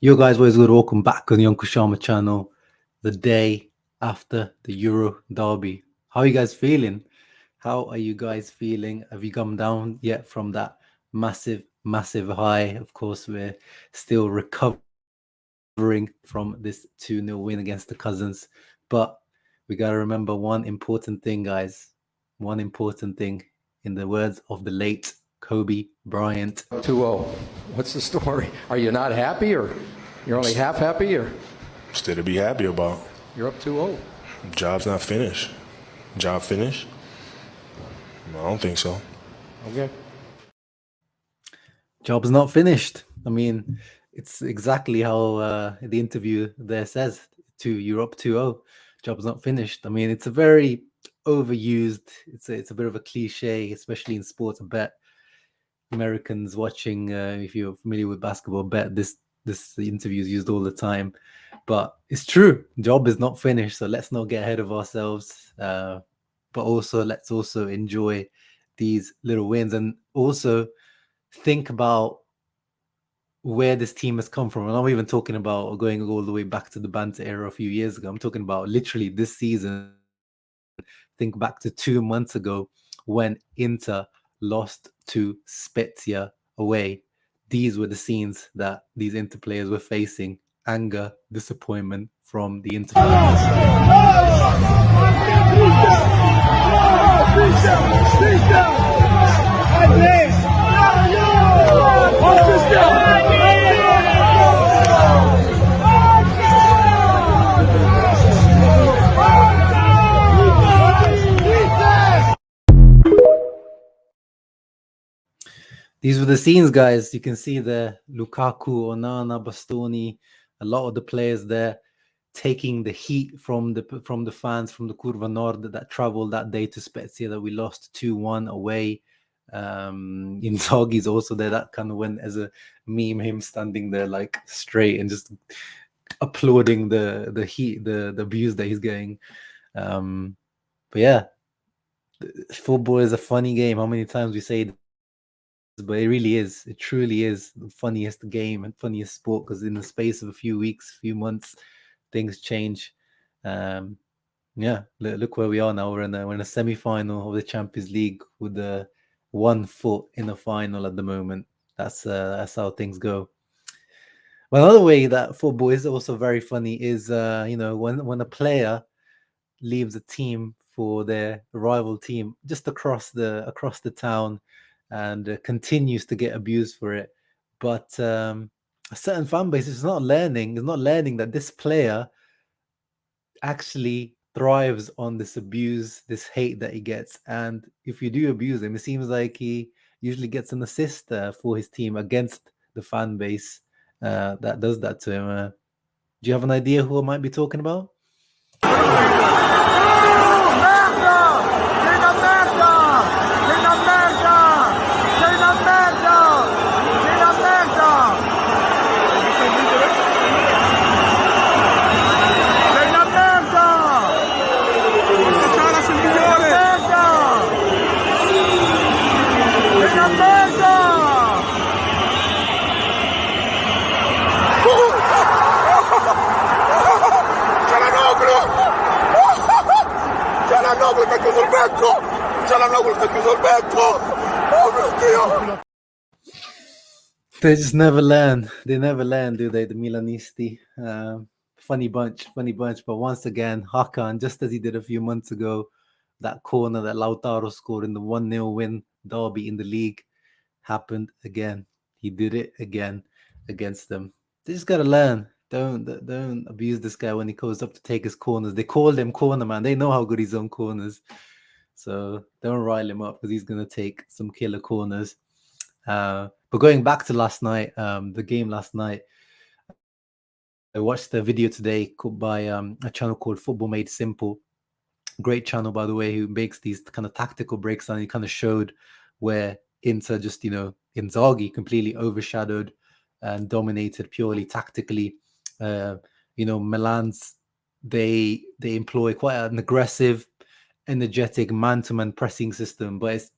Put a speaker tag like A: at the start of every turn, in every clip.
A: Yo guys, what is good? Welcome back on the Uncle Sharma channel. The day after the Euro derby. How are you guys feeling? How are you guys feeling? Have you come down yet from that massive high? Of course, we're still recovering from this 2-0 win against the Cousins. But we got to remember one important thing, guys. One important thing. In the words of the late Kobe Bryant.
B: 2-0. What's the story? Are you not happy, or you're only half happy, or
C: Still to be happy about.
B: you're up 2-0?
C: Job's not finished. Job finished? No, I don't think so.
B: Okay.
A: Job's not finished. I mean, it's exactly how the interview there says to Europe 2-0. Job's not finished. I mean, it's a very overused, it's a bit of a cliche, especially in sports. I bet Americans watching, if you're familiar with basketball, bet this interview is used all the time. But it's true. Job is not finished. So let's not get ahead of ourselves. But also, let's also enjoy these little wins and also think about where this team has come from. And I'm not even talking about going all the way back to the banter era a few years ago. I'm talking about literally this season. Think back to 2 months ago when Inter lost to Spezia away. These were the scenes that these Inter players were facing. Anger, disappointment from the Inter These were the scenes, guys. You can see the Lukaku, Onana, Bastoni, a lot of the players there taking the heat from the fans from the Curva Nord that traveled that day to Spezia that we lost 2-1 away. Inzaghi's also there. That kind of went as a meme, him standing there like straight and just applauding the heat, the abuse that he's getting. But yeah, football is a funny game. How many times we say it? But it really is. It truly is the funniest game and funniest sport, because in the space of a few weeks, few months, things change. Yeah, look where we are now. We're in a semi-final of the Champions League with the 1 foot in the final at the moment. That's how things go. Well, another way that football is also very funny is when a player leaves a team for their rival team just across the town and continues to get abused for it. But a certain fan base is not learning that this player actually thrives on this abuse, this hate that he gets. And if you do abuse him, it seems like he usually gets an assist for his team against the fan base that does that to him. Do you have an idea who I might be talking about? They just never learn. They never learn, do they? The Milanisti. Funny bunch. But once again, Hakan, just as he did a few months ago, that corner that Lautaro scored in the 1-0 win derby in the league happened again. He did it again against them. They just gotta learn. Don't abuse this guy when he goes up to take his corners. They call him corner man. They know how good he's on corners. So don't rile him up, because he's gonna take some killer corners. But going back to last night, the game last night, I watched the video today by a channel called Football Made Simple. Great channel, by the way, who makes these kind of tactical breaks down. He kind of showed where Inter just, Inzaghi completely overshadowed and dominated purely tactically. Milan's, they employ quite an aggressive, energetic man-to-man pressing system, but it's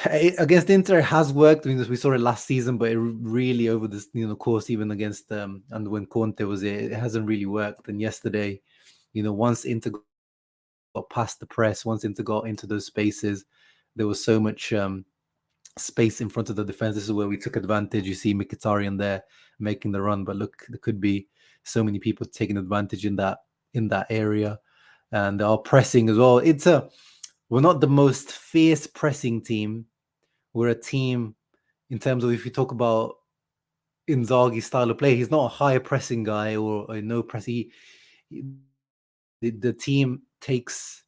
A: Against Inter it has worked. I mean, we saw it last season, but it really over this course, even against and when Conte was it hasn't really worked. And yesterday, once Inter got past the press, once Inter got into those spaces, there was so much space in front of the defense. This is where we took advantage. You see Mkhitaryan there making the run, but look, there could be so many people taking advantage in that area, and our pressing as well. We're not the most fierce pressing team. We're a team in terms of, if you talk about Inzaghi's style of play, he's not a high pressing guy or a no press. The team takes,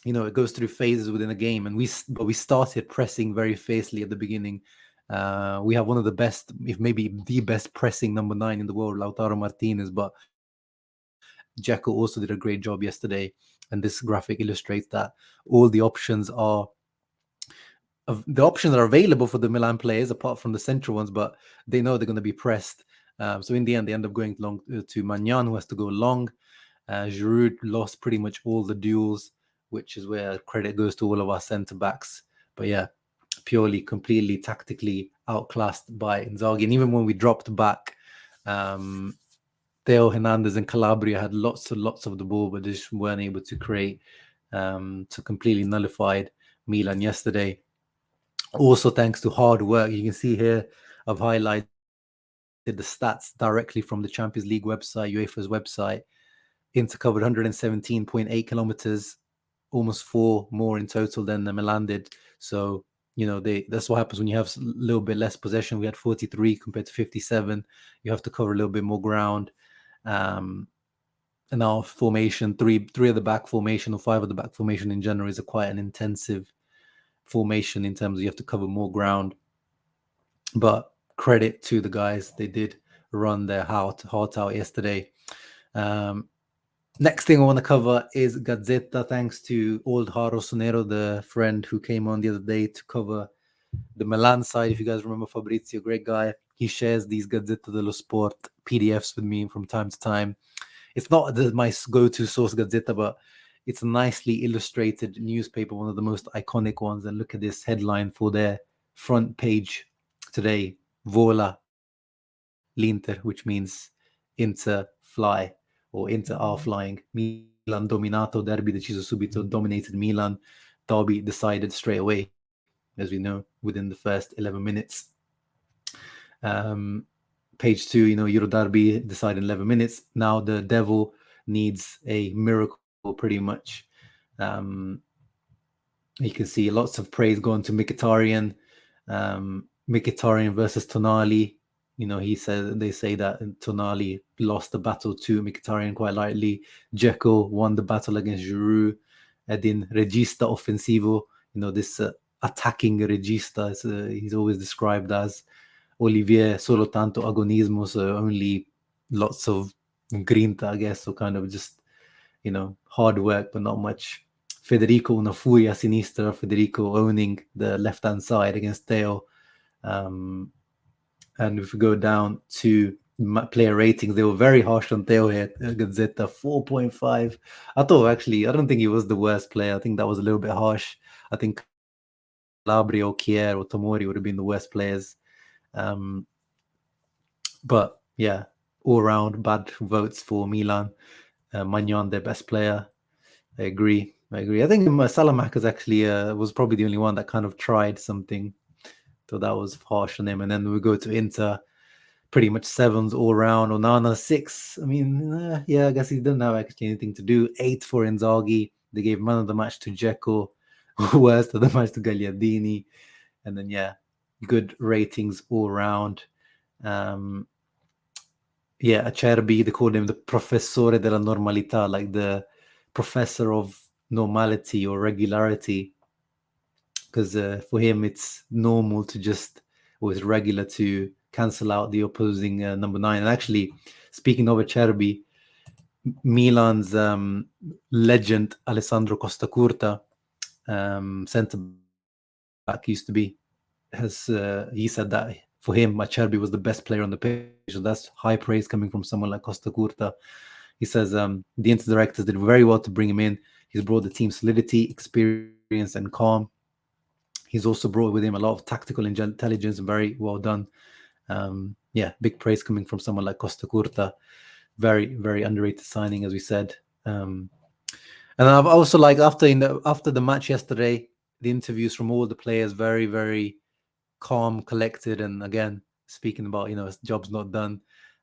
A: it goes through phases within a game, and we started pressing very fiercely at the beginning. We have one of the best, if maybe the best pressing number 9 in the world, Lautaro Martinez, but Dzeko also did a great job yesterday, and this graphic illustrates that all the options are available for the Milan players, apart from the central ones, but they know they're going to be pressed. So in the end, they end up going long to Magnan, who has to go long. Giroud lost pretty much all the duels, which is where credit goes to all of our centre backs. But yeah, purely, completely, tactically outclassed by Inzaghi. And even when we dropped back, Theo Hernandez and Calabria had lots of the ball, but they just weren't able to create. So completely nullified Milan yesterday. Also, thanks to hard work. You can see here, I've highlighted the stats directly from the Champions League website, UEFA's website. Inter covered 117.8 kilometers, almost 4 more in total than the Milan did. So, that's what happens when you have a little bit less possession. We had 43 compared to 57. You have to cover a little bit more ground. And our formation, three of the back formation or 5 of the back formation in general, is quite an intensive formation in terms of you have to cover more ground. But credit to the guys, they did run their heart out yesterday. Next thing I want to cover is Gazzetta. Thanks to old Haro Sonero, the friend who came on the other day to cover the Milan side. If you guys remember Fabrizio, great guy. He shares these Gazzetta dello Sport PDFs with me from time to time. It's not my go-to source, Gazzetta, but it's a nicely illustrated newspaper, one of the most iconic ones. And look at this headline for their front page today: Vola l'Inter, which means Inter fly, or Inter are flying. Milan dominato, derby deciso subito, dominated Milan. Derby decided straight away, as we know, within the first 11 minutes. Page 2, Euro derby decided in 11 minutes. Now the devil needs a miracle, pretty much. You can see lots of praise going to Mkhitaryan. Mkhitaryan versus Tonali. They say that Tonali lost the battle to Mkhitaryan quite lightly. Dzeko won the battle against Giroud. Edin regista offensivo. This attacking regista. He's always described as. Olivier solo tanto agonismo, so only lots of grinta, I guess, so kind of just hard work but not much. Federico una furia sinistra. Federico owning the left-hand side against Theo. And if we go down to player ratings, they were very harsh on Theo here. Gazzetta 4.5. I don't think he was the worst player. I think that was a little bit harsh. I think Calabria or Kier or Tomori would have been the worst players. But yeah, all around bad votes for Milan. Magnan, their best player. I agree. I think Salamakers actually was probably the only one that kind of tried something. So that was harsh on him. And then we go to Inter, pretty much 7s all around. Onana 6. I mean, I guess he didn't have actually anything to do. 8 for Inzaghi. They gave man of the match to Dzeko. Worst of the match to Gagliardini. And then good ratings all around. Acerbi, they called him the professore della normalità, like the professor of normality or regularity, because for him it's normal to just, or it's regular to cancel out the opposing number 9. And actually, speaking of Acerbi, Milan's legend Alessandro Costacurta, centre back used to be, he said that for him, Acerbi was the best player on the pitch. So that's high praise coming from someone like Costacurta. He says the Inter directors did very well to bring him in. He's brought the team solidity, experience, and calm. He's also brought with him a lot of tactical intelligence, very well done. Big praise coming from someone like Costa Curta. Very, very underrated signing, as we said. And I've also after the match yesterday, the interviews from all the players, very, very calm, collected, and again speaking about his job's not done.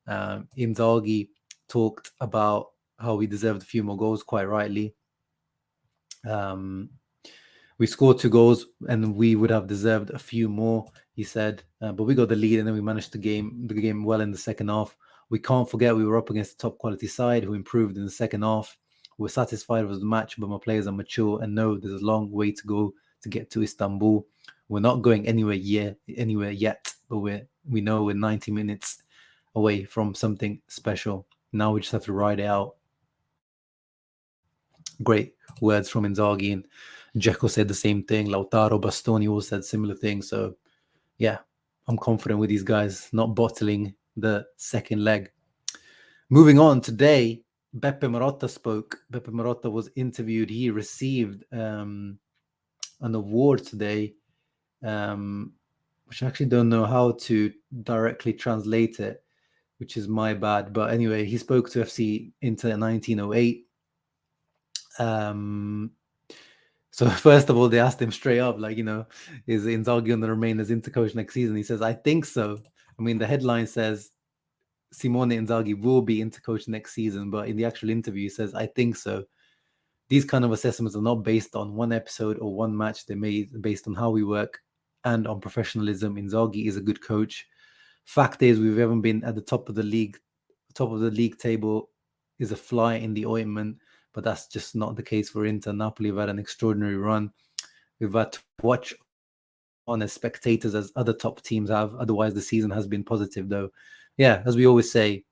A: Inzaghi talked about how we deserved a few more goals, quite rightly. We scored 2 goals and we would have deserved a few more, he said. But we got the lead and then we managed the game well in the second half. We can't forget we were up against a top quality side who improved in the second half. We're satisfied with the match, but my players are mature and know there's a long way to go to get to Istanbul. We're not going anywhere yet, but we know we're 90 minutes away from something special. Now we just have to ride it out. Great words from Inzaghi, and Dzeko said the same thing. Lautaro, Bastoni all said similar things. So, yeah, I'm confident with these guys not bottling the second leg. Moving on, today, Beppe Marotta spoke. Beppe Marotta was interviewed. He received an award today, which I actually don't know how to directly translate it, which is my bad. But anyway, he spoke to FC Inter 1908. So first of all, they asked him straight up, is Inzaghi going to remain as Inter coach next season? He says, I think so. I mean, the headline says Simone Inzaghi will be Inter coach next season, but in the actual interview, he says, I think so. These kind of assessments are not based on one episode or one match. They're made based on how we work and on professionalism. Inzaghi is a good coach. Fact is, we've ever been at the top of the league table is a fly in the ointment. But that's just not the case for Inter. Napoli have had an extraordinary run. We've had to watch on as spectators as other top teams have. Otherwise, the season has been positive, though. Yeah, as we always say,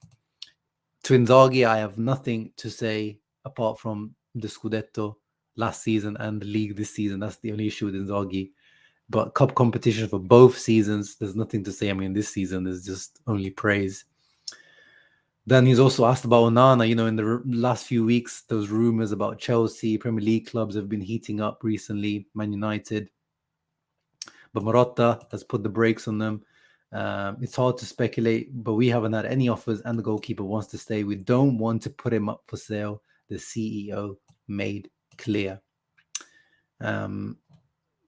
A: to Inzaghi, I have nothing to say apart from the Scudetto last season and the league this season. That's the only issue with Inzaghi. But cup competition for both seasons, there's nothing to say. I mean, this season, there's just only praise. Then he's also asked about Onana. In the last few weeks, those rumors about Chelsea, Premier League clubs have been heating up recently, Man United. But Marotta has put the brakes on them. It's hard to speculate, but we haven't had any offers and the goalkeeper wants to stay. We don't want to put him up for sale, the CEO made clear.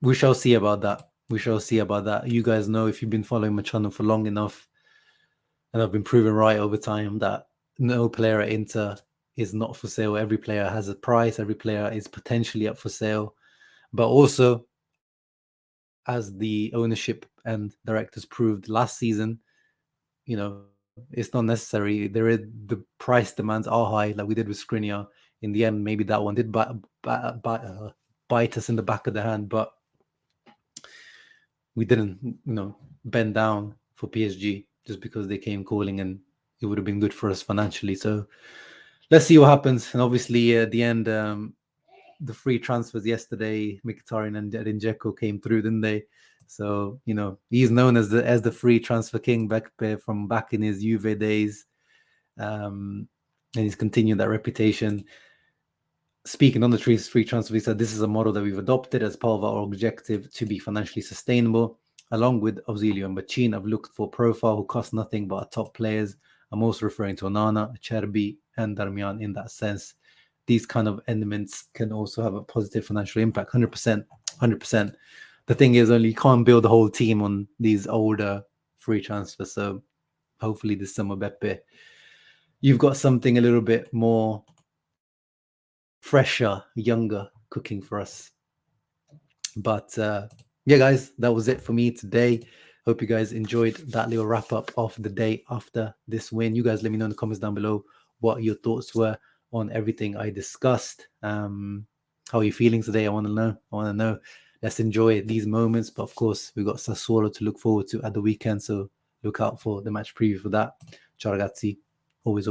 A: We shall see about that. You guys know, if you've been following my channel for long enough, and I've been proven right over time that no player at Inter is not for sale. Every player has a price. Every player is potentially up for sale. But also, as the ownership and directors proved last season, it's not necessary. The price demands are high, like we did with Skriniar. In the end, maybe that one did bite us in the back of the hand, but we didn't, bend down for PSG just because they came calling, and it would have been good for us financially. So let's see what happens. And obviously, at the end, the free transfers yesterday, Mkhitaryan and Dzeko came through, didn't they? So he's known as the free transfer king from back in his Juve days, and he's continued that reputation. Speaking on the free transfer, he said, this is a model that we've adopted as part of our objective to be financially sustainable. Along with Auxilio and Bachin, I've looked for a profile who cost nothing but top players. I'm also referring to Onana, Cherbi, and Darmian in that sense. These kind of elements can also have a positive financial impact. 100%. The thing is, only you can't build a whole team on these older free transfers. So hopefully this summer, Beppe, you've got something a little bit more fresher, younger cooking for us. But yeah, guys, that was it for me today. Hope you guys enjoyed that little wrap up of the day after this win. You guys let me know in the comments down below what your thoughts were on everything I discussed. How are you feeling today? I want to know. Let's enjoy these moments. But of course, we've got Sassuolo to look forward to at the weekend. So look out for the match preview for that. Ciao ragazzi. Always.